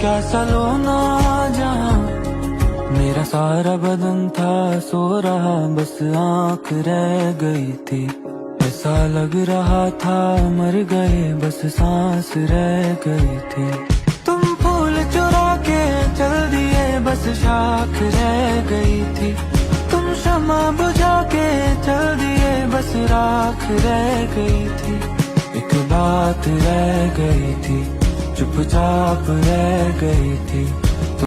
क्या सलोना जहाँ मेरा सारा बदन था सो रहा, बस आँख रह गई थी। ऐसा लग रहा था मर गए, बस सांस रह गई थी। तुम फूल चुरा के चल दिए, बस शाख रह गई थी। तुम शमा बुझा के चल दिए, बस राख रह गई थी। एक बात रह गई थी, चुपचाप रह गई थी।